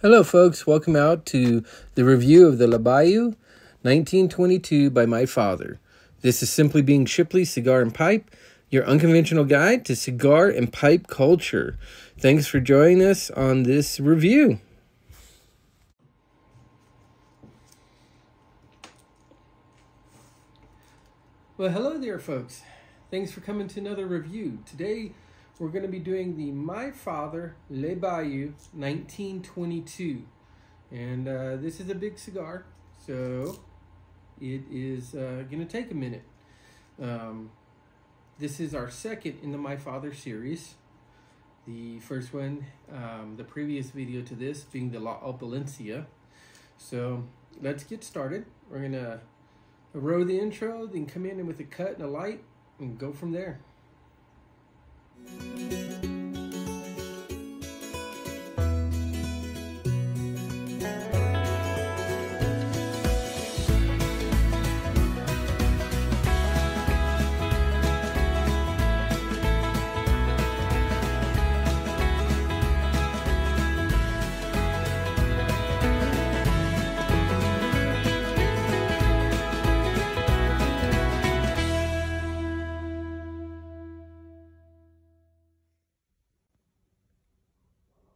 Hello folks, welcome out to the review of the Le Bijou 1922 by My Father. This is Simply Being Shipley Cigar and Pipe, your unconventional guide to cigar and pipe culture. Thanks for joining us on this review. Well, hello there folks. Thanks for coming to another review. Today we're going to be doing the My Father Le Bijou 1922. And this is a big cigar, so it is going to take a minute. This is our second in the My Father series. The first one, the previous video to this being the La Opulencia. So let's get started. We're going to row the intro, then come in with a cut and a light, and go from there.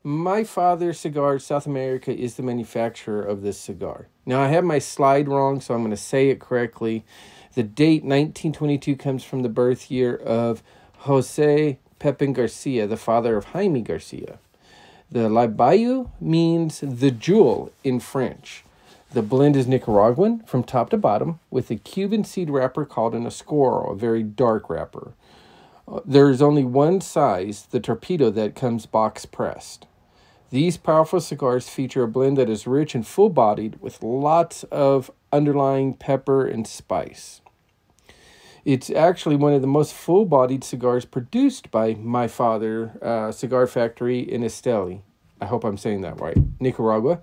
My Father Cigars South America is the manufacturer of this cigar. Now, I have my slide wrong, so I'm going to say it correctly. The date 1922 comes from the birth year of Jose Pepin Garcia, the father of Jaime Garcia. The Le Bijou means the jewel in French. The blend is Nicaraguan from top to bottom with a Cuban seed wrapper called an Escurio, a very dark wrapper. There is only one size, the torpedo, that comes box pressed. These powerful cigars feature a blend that is rich and full-bodied with lots of underlying pepper and spice. It's actually one of the most full-bodied cigars produced by My Father Cigar Factory in Esteli. I hope I'm saying that right. Nicaragua.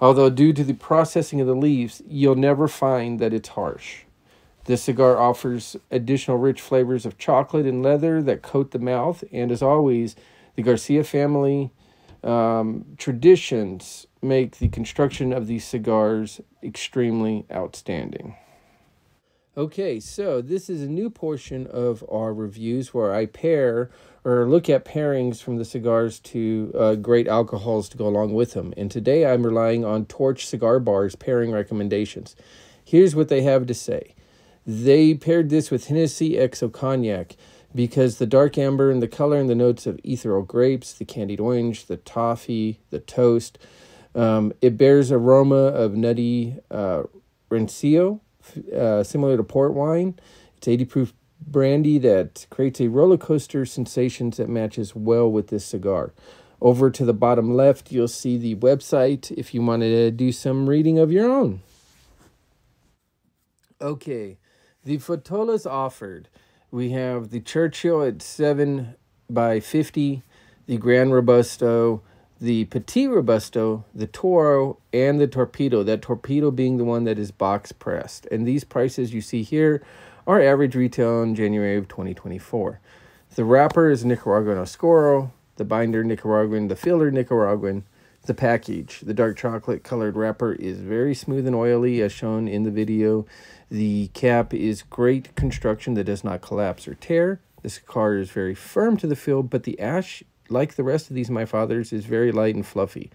Although due to the processing of the leaves, you'll never find that it's harsh. This cigar offers additional rich flavors of chocolate and leather that coat the mouth. And as always, the Garcia family traditions make the construction of these cigars extremely outstanding. Okay, so this is a new portion of our reviews where I pair or look at pairings from the cigars to great alcohols to go along with them. And today I'm relying on Torch Cigar Bar's pairing recommendations. Here's what they have to say. They paired this with Hennessy XO Cognac because the dark amber and the color and the notes of ethereal grapes, the candied orange, the toffee, the toast. It bears aroma of nutty Rencio, similar to port wine. It's 80 proof brandy that creates a roller coaster sensation that matches well with this cigar. Over to the bottom left, you'll see the website if you wanted to do some reading of your own. Okay, the Fotolas offered. We have the Churchill at 7 by 50, the Gran Robusto, the Petit Robusto, the Toro, and the Torpedo. That Torpedo being the one that is box pressed. And these prices you see here are average retail in January of 2024. The wrapper is Nicaraguan Oscuro, the binder Nicaraguan, the filler Nicaraguan. The package, the dark chocolate colored wrapper, is very smooth and oily as shown in the video. The cap is great construction that does not collapse or tear. This cigar is very firm to the feel, but the ash, like the rest of these My Fathers, is very light and fluffy.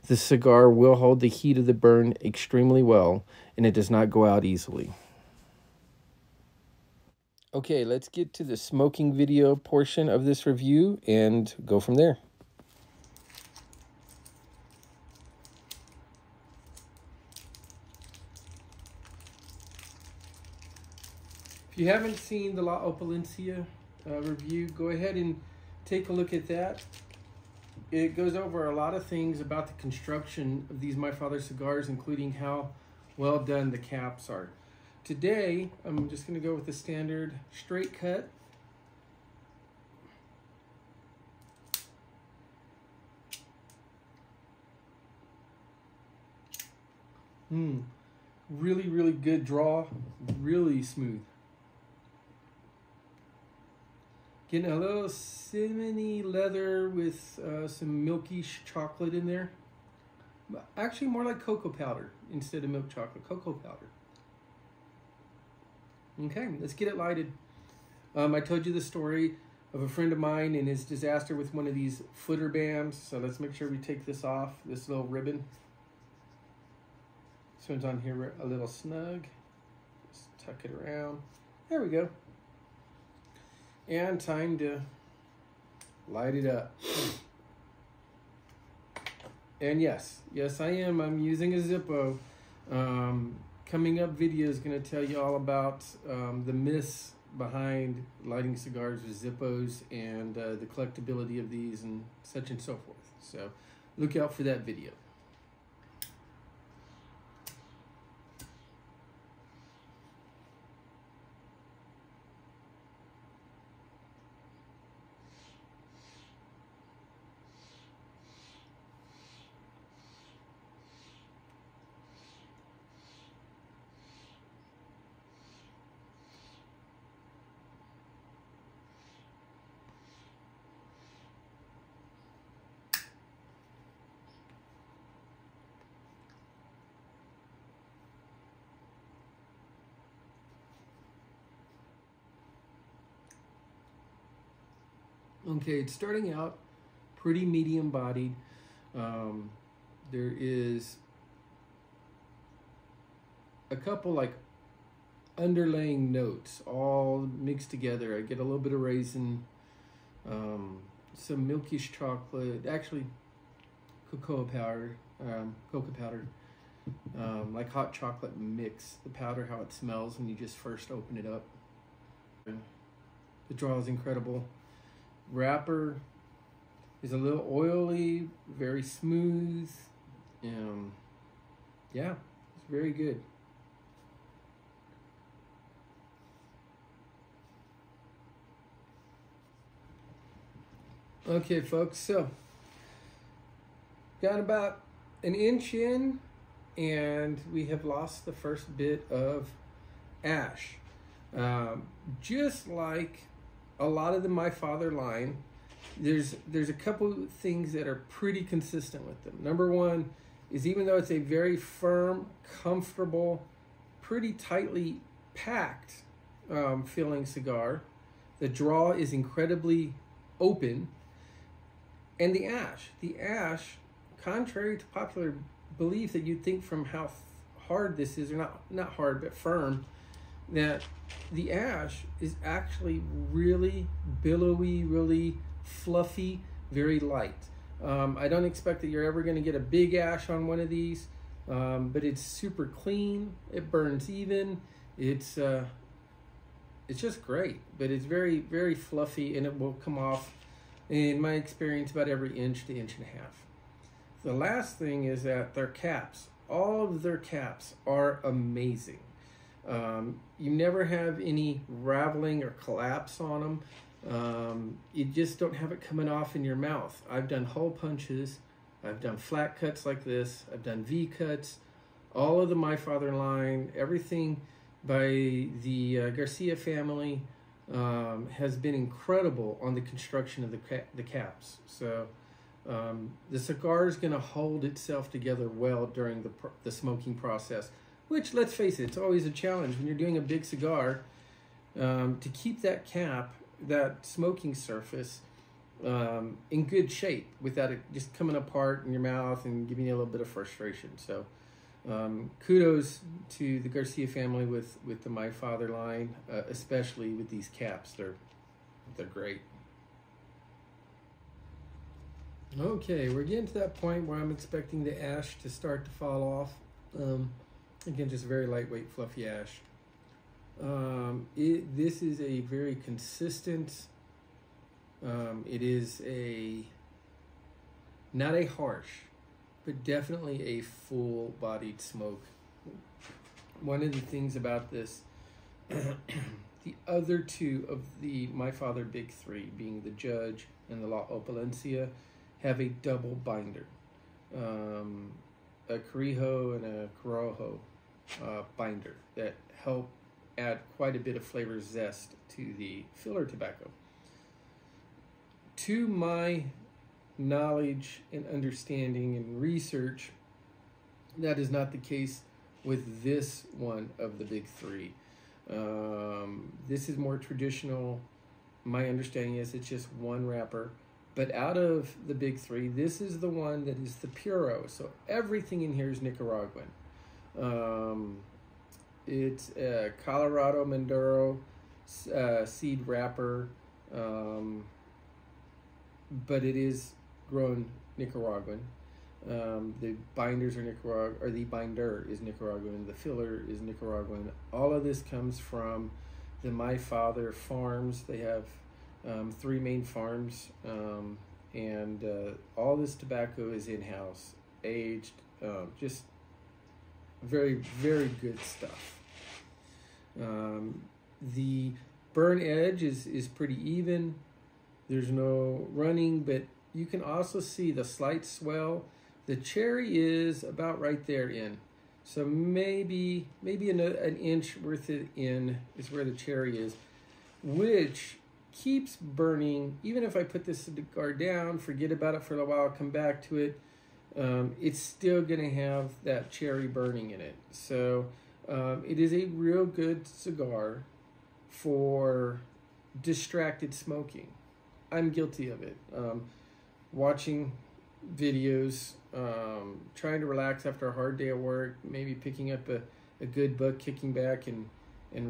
The cigar will hold the heat of the burn extremely well, and it does not go out easily. Okay, let's get to the smoking video portion of this review and go from there. If you haven't seen the La Opulencia review, go ahead and take a look at that. It goes over a lot of things about the construction of these My Father cigars, including how well done the caps are. Today, I'm just going to go with the standard straight cut. Really, really good draw, really smooth. Getting a little cinnamony leather with some milky chocolate in there. Actually, more like cocoa powder instead of milk chocolate. Cocoa powder. Okay, let's get it lighted. I told you the story of a friend of mine and his disaster with one of these footer bands. So let's make sure we take this off, this little ribbon. This one's on here a little snug. Just tuck it around. There we go. And time to light it up. And yes, I am. I'm using a Zippo. Coming up video is going to tell you all about the myths behind lighting cigars with Zippos and the collectability of these and such and so forth. So look out for that video. Okay, it's starting out pretty medium bodied. There is a couple like underlaying notes all mixed together. I get a little bit of raisin, some milkish chocolate, actually cocoa powder, like hot chocolate mix, the powder, how it smells when you just first open it up. The draw is incredible. Wrapper is a little oily, very smooth. Yeah, it's very good. Okay, folks, so got about an inch in, and we have lost the first bit of ash. Just like a lot of the My Father line, there's a couple things that are pretty consistent with them. Number one is, even though it's a very firm, comfortable, pretty tightly packed filling cigar, the draw is incredibly open. And the ash, contrary to popular belief that you'd think from how hard this is, or not hard, but firm, that the ash is actually really billowy, really fluffy, very light. I don't expect that you're ever going to get a big ash on one of these, but it's super clean. It burns even. It's just great, but it's very, very fluffy, and it will come off, in my experience, about every inch to inch and a half. The last thing is that their caps, all of their caps are amazing. You never have any raveling or collapse on them. You just don't have it coming off in your mouth. I've done hole punches, I've done flat cuts like this, I've done V cuts, all of the My Father line, everything by the Garcia family has been incredible on the construction of the caps. So the cigar is going to hold itself together well during the smoking process, which, let's face it, it's always a challenge when you're doing a big cigar, to keep that cap, that smoking surface, in good shape without it just coming apart in your mouth and giving you a little bit of frustration. So kudos to the Garcia family with the My Father line, especially with these caps. They're great. Okay, we're getting to that point where I'm expecting the ash to start to fall off. Again, just very lightweight, fluffy ash. This is a very consistent, it is not a harsh, but definitely a full-bodied smoke. One of the things about this, the other two of the My Father Big Three, being the Judge and the La Opulencia, have a double binder. A Carijo and a Corojo binder that help add quite a bit of flavor zest to the filler tobacco. To my knowledge and understanding and research, That is not the case with this one of the big three. This is more traditional. My understanding is it's just one wrapper. But out of the big three, this is the one that is the puro. So everything in here is Nicaraguan. It's a Colorado Maduro seed wrapper, but it is grown Nicaraguan. The binders are Nicaraguan, or the binder is Nicaraguan. The filler is Nicaraguan. All of this comes from the My Father farms. They have 3 main farms, and all this tobacco is in-house, aged, just very, very good stuff. The burn edge is pretty even. There's no running, but you can also see the slight swell. The cherry is about right there in. So maybe an inch worth it in is where the cherry is, which keeps burning. Even if I put this cigar down, forget about it for a while, come back to it, it's still going to have that cherry burning in it. So it is a real good cigar for distracted smoking. I'm guilty of it. Watching videos, trying to relax after a hard day at work, maybe picking up a good book, kicking back and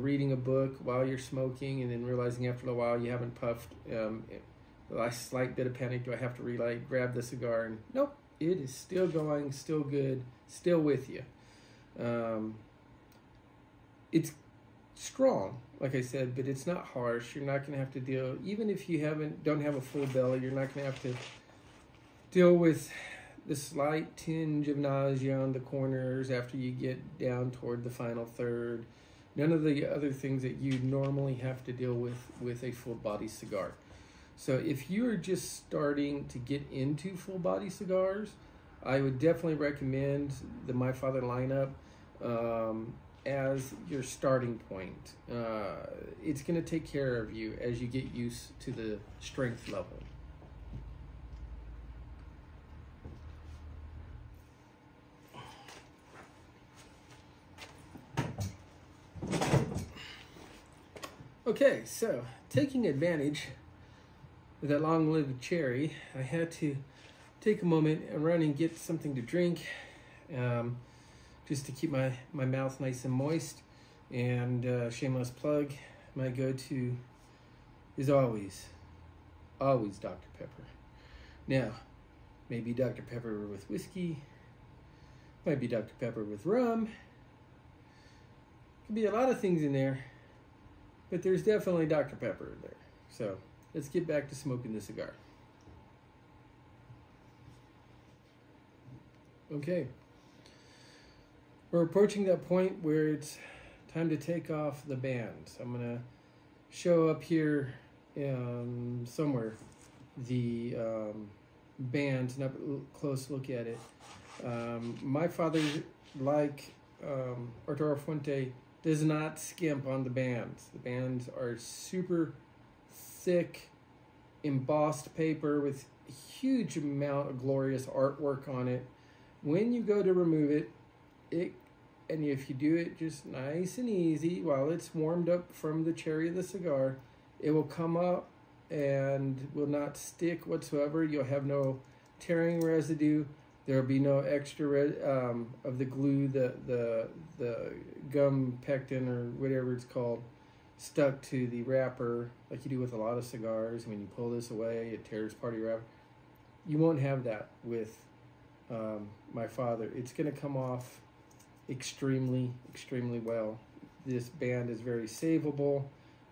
reading a book while you're smoking, and then realizing after a while you haven't puffed. A slight bit of panic, do I have to relight, grab the cigar, and nope, it is still going, still good, still with you. It's strong, like I said, but it's not harsh. You're not going to have to deal, even if you don't have a full belly, you're not going to have to deal with the slight tinge of nausea on the corners after you get down toward the final third. None of the other things that you normally have to deal with a full body cigar. So if you are just starting to get into full body cigars, I would definitely recommend the My Father lineup as your starting point. It's going to take care of you as you get used to the strength level. Okay, so taking advantage of that long-lived cherry, I had to take a moment and run and get something to drink, just to keep my mouth nice and moist. And shameless plug, my go-to is always Dr. Pepper. Now, maybe Dr. Pepper with whiskey, might be Dr. Pepper with rum, could be a lot of things in there. But there's definitely Dr. Pepper in there. So let's get back to smoking the cigar. Okay. We're approaching that point where it's time to take off the bands. I'm going to show up here somewhere the bands and have a close look at it. My father, like Arturo Fuente, does not skimp on the bands. The bands are super thick, embossed paper with a huge amount of glorious artwork on it. When you go to remove it, and if you do it just nice and easy while it's warmed up from the cherry of the cigar, it will come up and will not stick whatsoever. You'll have no tearing residue. There will be no extra of the glue, the gum pectin or whatever it's called, stuck to the wrapper like you do with a lot of cigars. When you pull this away, it tears part of your wrapper. You won't have that with My Father. It's going to come off extremely, extremely well. This band is very savable.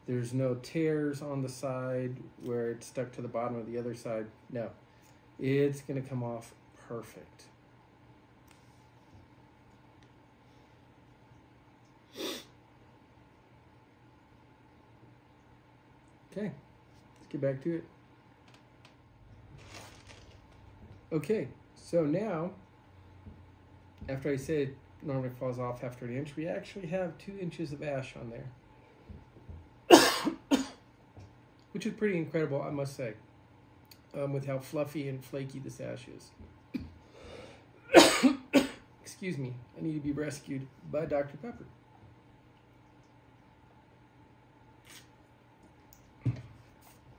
There's no tears on the side where it's stuck to the bottom of the other side. No, it's going to come off perfect. Okay, let's get back to it. Okay, so now, after I said it normally falls off after an inch, we actually have 2 inches of ash on there, which is pretty incredible, I must say, with how fluffy and flaky this ash is. excuse me, I need to be rescued by Dr. Pepper.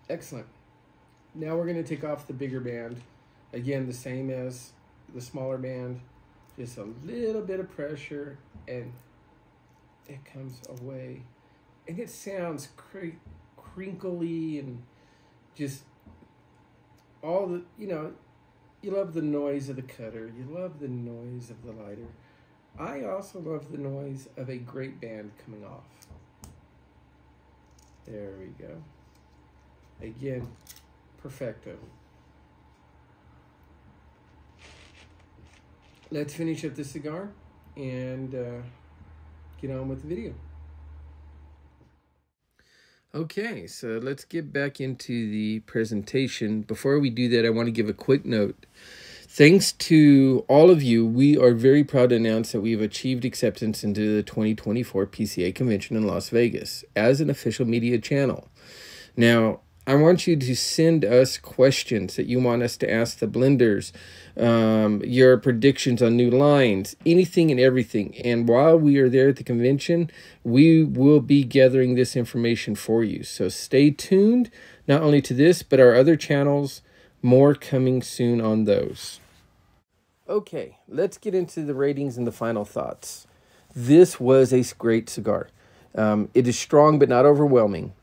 Excellent. Now we're going to take off the bigger band. Again, the same as the smaller band. Just a little bit of pressure and it comes away. And it sounds crinkly and just all the, you know, you love the noise of the cutter. You love the noise of the lighter. I also love the noise of a great band coming off. There we go. Again, perfecto. Let's finish up this cigar and get on with the video. Okay, so let's get back into the presentation. Before we do that, I want to give a quick note. Thanks to all of you, we are very proud to announce that we have achieved acceptance into the 2024 PCA convention in Las Vegas as an official media channel. Now, I want you to send us questions that you want us to ask the blenders, your predictions on new lines, anything and everything. And while we are there at the convention, we will be gathering this information for you. So stay tuned, not only to this, but our other channels, more coming soon on those. Okay, let's get into the ratings and the final thoughts. This was a great cigar. It is strong but not overwhelming.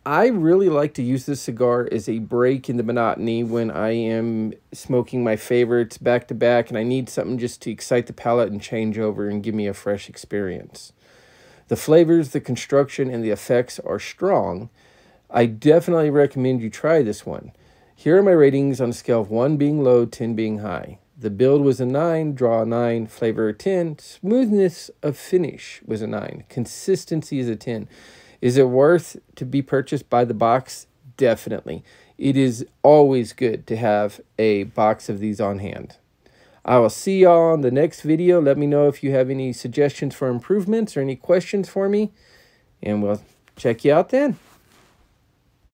I really like to use this cigar as a break in the monotony when I am smoking my favorites back to back and I need something just to excite the palate and change over and give me a fresh experience. The flavors, the construction, and the effects are strong. I definitely recommend you try this one. Here are my ratings on a scale of 1 being low, 10 being high. The build was a 9, draw a 9, flavor a 10, smoothness of finish was a 9, consistency is a 10. Is it worth to be purchased by the box? Definitely. It is always good to have a box of these on hand. I will see y'all on the next video. Let me know if you have any suggestions for improvements or any questions for me. And we'll check you out then.